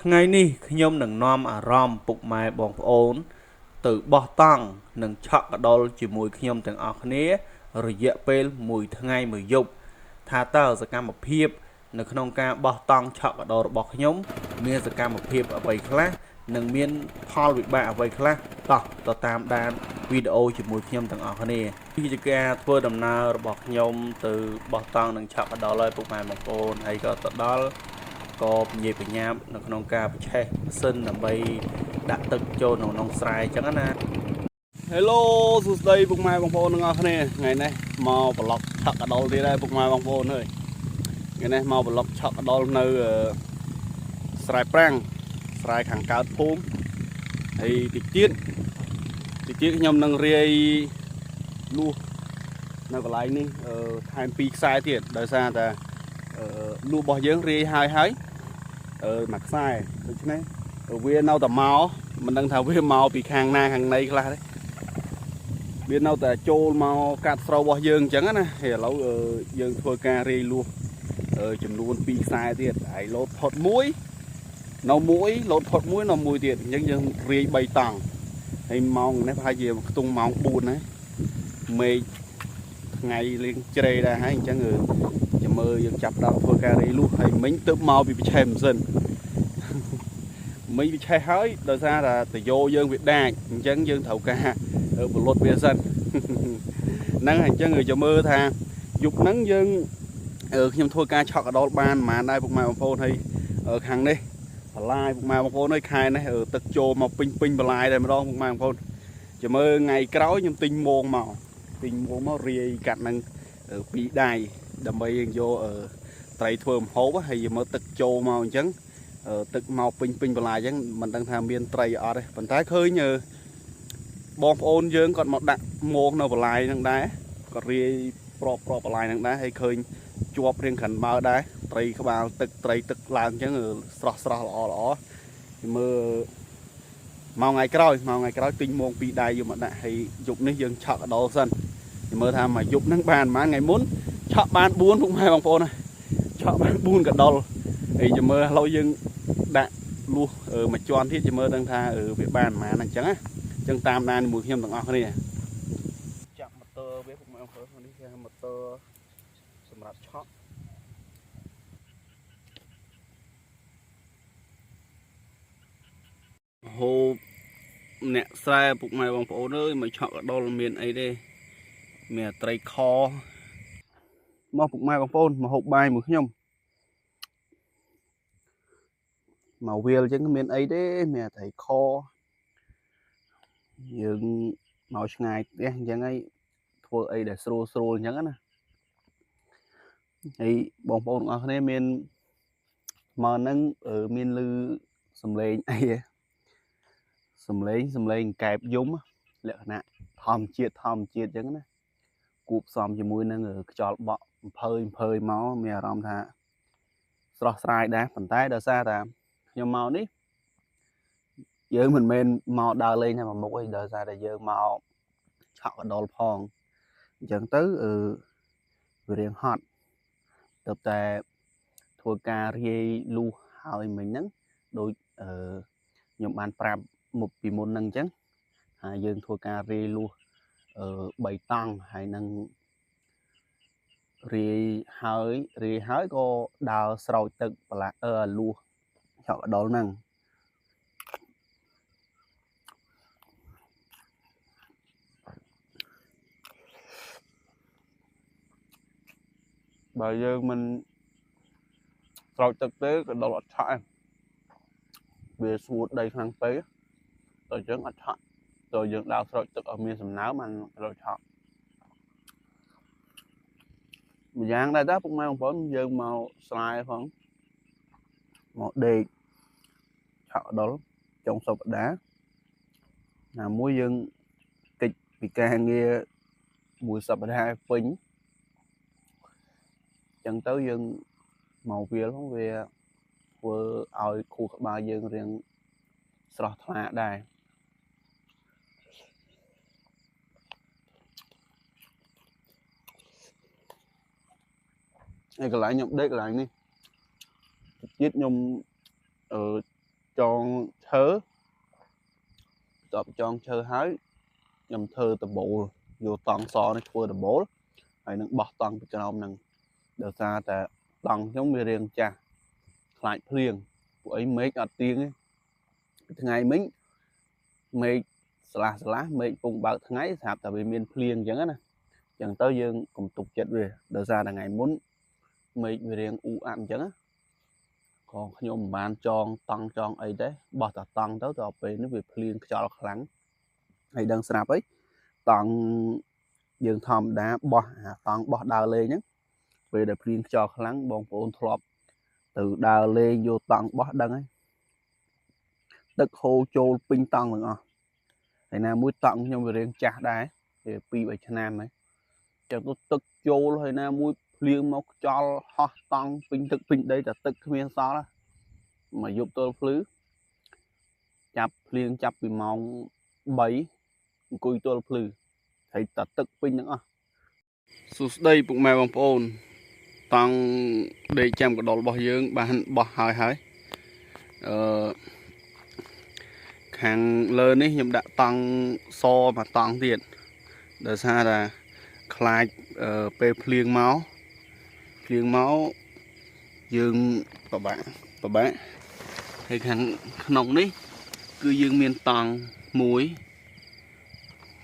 ថ្ងៃនេះខ្ញុំនឹងនាំអារម្មណ៍ពុកម៉ែបងប្អូនទៅបោះតង់និងឆក់កដុលជាមួយខ្ញុំទាំងអស់គ្នារយៈពេល1ថ្ងៃ1យប់ថាតើសកម្មភាពនៅក្នុងការបោះតង់ឆក់កដុលរបស់ខ្ញុំមានសកម្មភាពអ្វីខ្លះនិងមានផលវិបាកអ្វីខ្លះតោះទៅតាមដានវីដេអូជាមួយខ្ញុំទាំងអស់គ្នានេះជាការធ្វើដំណើររបស់ខ្ញុំទៅបោះតង់និងឆក់កដុលឲ្យពុកម៉ែបងប្អូនហើយក៏ទៅដល់ក៏ពញាបញ្ញាប់នៅក្នុងការប្រឆេះម៉ាស៊ីនដើម្បីដាក់ទឹកចូលក្នុងស្រែអញ្ចឹងណា Hello សួស្តីពុកម៉ែបងប្អូនទាំងអស់គ្នាថ្ងៃនេះមកប្លុកឆក់កដុលទៀតហើយពុកម៉ែបងប្អូនអើយថ្ងៃនេះមកប្លុកឆក់កដុលនៅស្រែប្រាំងស្រែខាងកើតភូមិហើយតិចទៀតខ្ញុំនឹងរាយលួសនៅកន្លែងនេះថែម2ខ្សែទៀតដោយសារតែលួសរបស់យើងរាយហើយមួយខ្សែដូច្នេះវានៅតែមកមិនដឹងថាវាមកពីខាងណាខាងណីខ្លះទេវានៅតែចូលមកកាត់ស្រូវរបស់យើងអញ្ចឹងណាហើយឥឡូវយើងធ្វើការរាយលួសចំនួន2ខ្សែទៀតហើយលោតផុតមួយនៅមួយលោតផុតមួយនៅមួយទៀតអញ្ចឹងយើងរាយ3តង់ហើយម៉ោងនេះប្រហែលជាខ្ទង់ម៉ោង4ហើយមេឃថ្ងៃលេងជ្រេដែរហើយអញ្ចឹងចាំមើលយើងចាប់ដល់ធ្វើការរាយលួសហើយមិញទៅមកពីប្រឆេះម៉ាស៊ីនមិញវាឆេះហើយដោយសារតែតយោយើងវាដាច់អញ្ចឹងយើងត្រូវការបលត់វាសិនហ្នឹងអញ្ចឹងចាំមើលថាយប់ហ្នឹងយើងខ្ញុំធ្វើការឆក់កដុលបានប្រហែលដែរពុកម៉ែបងប្អូនហើយខាងនេះបន្លាយពុកម៉ែបងប្អូនអើយខែនេះទឹកចូលមកពេញបន្លាយតែម្ដងពុកម៉ែបងប្អូនចាំមើលថ្ងៃក្រោយខ្ញុំទិញមងមករាយកាត់នឹង2ដៃដើម្បីយើងយកត្រីធ្វើម្ហូបហើយយកមើលទឹកចូលមកអញ្ចឹងទឹកមកពេញបន្លាយអញ្ចឹងមិនដឹងថាមានត្រីអត់ទេប៉ុន្តែឃើញបងប្អូនយើងគាត់មកដាក់មងនៅបន្លាយហ្នឹងដែរគាត់រាយប្របន្លាយហ្នឹងដែរហើយឃើញជាប់រៀងក្រាន់បើដែរត្រីក្បាលទឹកត្រីទឹកឡើងអញ្ចឹងស្រស់ល្អមើលមកថ្ងៃក្រោយទិញមង2ដៃយកមកដាក់ហើយយប់នេះយើងឆក់កដុលសិនមើលថាមួយយប់ហ្នឹងបានប៉ុន្មានថ្ងៃមុនឆក់បាន4ពុកម៉ែបងប្អូនណាឆក់បាន4កដុលហើយចាំមើលឥឡូវយើងដាក់លួសមួយជាន់ទៀតចាំមើលដឹងថាវាបានប៉ុន្មានអញ្ចឹងណាអញ្ចឹងតាមដានជាមួយខ្ញុំទាំងអស់គ្នាចាប់ម៉ូទ័រវាពុកម៉ែបងប្អូននេះជាម៉ូទ័រសម្រាប់ឆក់ហូបអ្នកស្រែពុកម៉ែបងប្អូនអើយមកឆក់កដុលមានអីទេមានត្រីខមកពុកម៉ែបងប្អូនមកហូបបាយមួយខ្ញុំមកវាលអញ្ចឹងមានអីទេមានត្រីខយើងមកឆ្ងាយផ្ទះអញ្ចឹងហើយធ្វើអីដែលស្រួលអញ្ចឹងណាហើយបងប្អូនទាំងអស់គ្នាមានមកហ្នឹងមានឮសំឡេងអីសំឡេងកែបយំលក្ខណៈធម្មជាតិអញ្ចឹងណាគួបផ្សំជាមួយនឹងខ្យល់បក់អំភើយមកមានអារម្មណ៍ថាស្រស់ស្រាយដែរប៉ុន្តែដោយសារតែខ្ញុំមកនេះយើងមិនមែនមកដើរលេងតែមួយមុខទេដោយសារតែយើងមកឆក់កដុលផងអញ្ចឹងទៅវារៀងហត់ទៅតែធ្វើការរាយលួសហើយមិញហ្នឹងដូចខ្ញុំបានប្រាប់មុខពីមុនហ្នឹងអញ្ចឹងហើយយើងធ្វើការរាយលួស3តង់ហើយនឹងរាយហើយក៏ដើរស្រោចទឹកលួសឆក់កដុលហ្នឹងបើយើងមិនស្រោចទឹកទេកដុលអត់ឆក់ទេវាស្ងួតដីខ្លាំងពេកទៅអញ្ចឹងអត់ឆក់ទៅយើងដើរស្រោចទឹកឲ្យមានសំណើមបានកដុលឆក់ម្យ៉ាងដែរតាពុកម៉ែបងប្អូនយើងមកស្លាយផងមកដេកឆក់កដុលចុងសប្តាហ៍ណាមួយយើងកិច្ចពីការងារមួយសប្តាហ៍ពេញអញ្ចឹងទៅយើងមកវាលផងវាធ្វើឲ្យខួរក្បាលយើងរៀងស្រស់ថ្លាដែរហើយកន្លែងខ្ញុំដេកកន្លែងនេះទៀតខ្ញុំ chọn thớ tập chọn thơ hái nhầm thơ tập bộ vô tòng so này thua tập bố hay nâng bọt tòng cho ông nâng được ra tại tòng giống như riêng cha lại riêng của ấy mấy ở tiếng ấy ngày mình mấy lá mấy cùng bảo tháng ấy sạp tại vì miền riêng chẳng á chẳng tới dương cùng tục chết về được ra là ngày muốn mấy riêng u ăn chẳng á còn nhôm bàn tròn tăng tròn ấy đấy bỏ ta tăng tới rồi về nó việc liền cho lắng hay đang snap ấy tăng dương thòm đá bỏ tăng bỏ đào lên nhé về để liền cho lắng bông ôn thọp từ đào lên vô tăng bỏ đăng ấy đất hồ châu pin tăng rồi thì nào mũi tăng nhưng về riêng chả đá thì pi về cho nam ấy cho tôi tức châu hay nào mũi liền mọc cho ho tăng pin tức pin đây là tức miếng sao đó mà giúp tôi phứ chập liền chập bị mong bấy cùi tôi phứ thấy tật tức pin nữa sụt đây bụng mèo bằng phôn tăng để chăm cái đồ bao dương bạn bỏ hỏi hàng lớn ấy nhưng đã tăng so mà tăng tiền để xa là khai pe phliêng máu dương và bạn thì hàng nòng đấy cứ dương miền tăng muối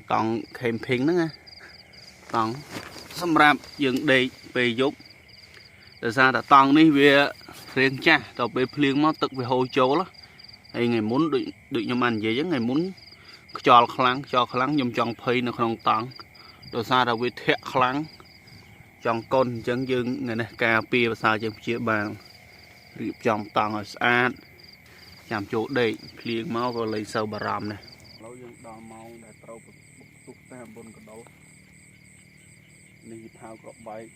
tăng kèm phình đó nghe tăng xâm rạp dương đây về giúp để ra đã tăng đi về riêng cha tàu về phliêng máu tức về hồ châu đó hay ngày muốn được nhom ăn gì chứ ngày muốn cho kháng nhom chọn phơi nó không tăng rồi xa là về thẹn kháng chọn con chân dương ngày này cà phê và sao chẳng chia bàn rịp chọn tăng ở xa chạm chỗ đây liền máu rồi lấy sâu bà rằm này lâu dương đo máu để trâu túc ta bồn cái đấu này thao cọp bay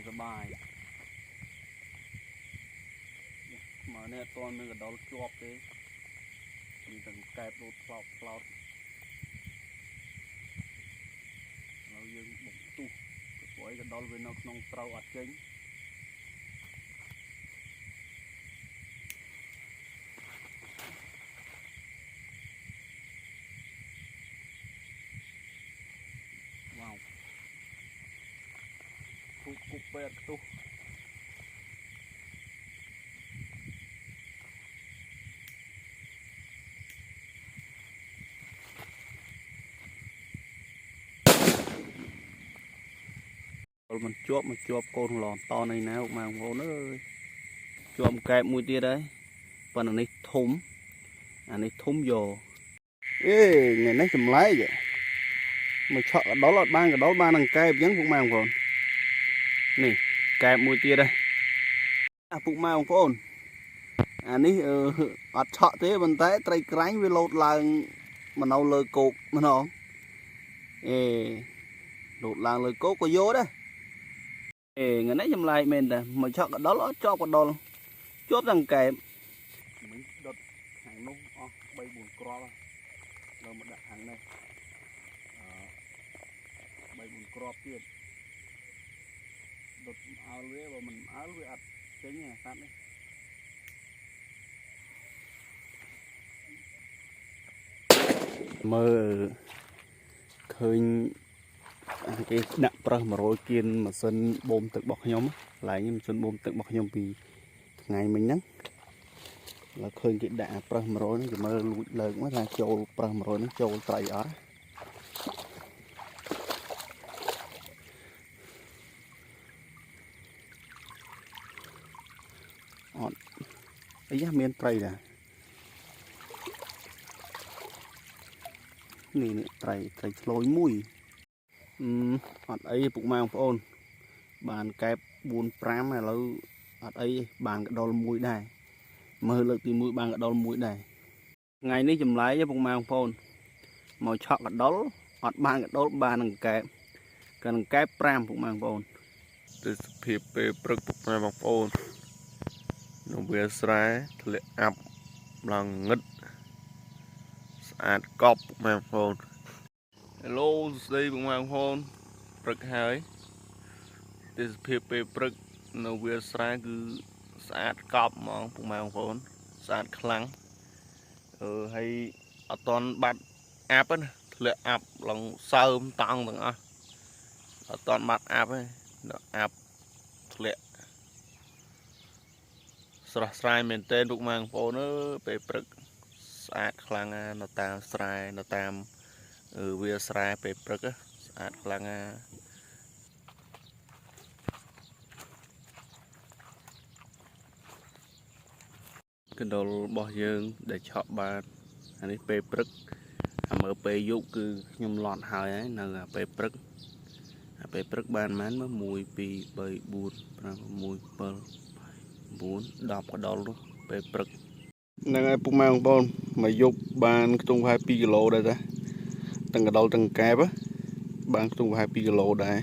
สบายmà nè toàn mình cái đó chọp đấy mình cần kẹp đột phọt nó dương bụng tu với cái đó với nó nông trâu ở trên wow cục bẹt tu mình chộp con lòn to này nào mà ngô nó ơi chộp kẹp mũi tia đấy phần này thúng anh này thúng vô ê ngày nay chùm lấy vậy mà chọn đó là ban đằng kẹp vẫn cũng mang còn nè kẹp mũi tia đây cũng mang phone anh ấy ở chọn thế bên tay trai cánh với lột làng mà nấu lơ cột mà nó ê lột làng lơ cốt có vô đấy ê người nấy chùm lại mình nè mà chọn đó là cho con đồ chốt rằng kẹp mình đốt hàng nung bay buồn cro rồi một đặt hàng này bay buồn cro kia đốt áo lưới và mình áo lưới ắt chính nha sát đấy mơ khơi cái nặng pro mà rồi kiên mà sân bom tự bọc nhóm lại nhưng sân bom tự bọc nhóm vì ngày mình nhắn là khơi cái đạn pro mà rồi nó mơ lụi lời cũng là châu pro mà rồi nó châu tẩy ở ấy giá miền tây nè này tẩy lối mũi ấy bụng mang phôn bàn kẹp buồn pram này là ấy bàn cái đôi mũi này mơ lực thì mũi bàn cái đôi mũi này ngày ní chùm lái với bụng mang phôn màu chọn cái đó hoặc bàn cái đôi bàn cần kẹp pram bụng mang phôn từ phía bực bụng mang phôn nó vừa sái lệ áp lòng ngất sạch cọp mang phôn Hello ស្ដីបងប្អូនព្រឹកហើយទេសភាពពេលព្រឹកនៅវាលស្រែគឺស្អាតកប់ហ្មងបងប្អូនស្អាតខ្លាំងហើយអត់តន់បាត់អាប់ណាធ្លាក់អាប់ឡើងសើមតង់ទាំងអស់អត់តន់បាត់អាប់ទេអាប់ធ្លាក់ស្រស់ស្រាយមែនទែនបងប្អូនអើយពេលព្រឹកស្អាតខ្លាំងណាស់នៅតាមស្រែនៅតាមវាលស្រែពេលព្រឹកស្អាតខ្លាំងណាស់កណ្ដុររបស់យើងដែលឆក់បានអានេះពេលព្រឹកមើលពេលយប់គឺខ្ញុំលត់ហើយនៅពេលព្រឹកពេលព្រឹកបានប៉ុន្មានមើល1 2 3 4 5 6 7 9 10កណ្ដុរនោះពេលព្រឹកហ្នឹងហើយពុកម៉ែបងប្អូនមកយប់បានខ្ទង់ប្រហែល2 គីឡូដែរតាទាំងកណ្ដុរទាំងកែបបានខ្ទង់ប្រហែល2 គីឡូដែរ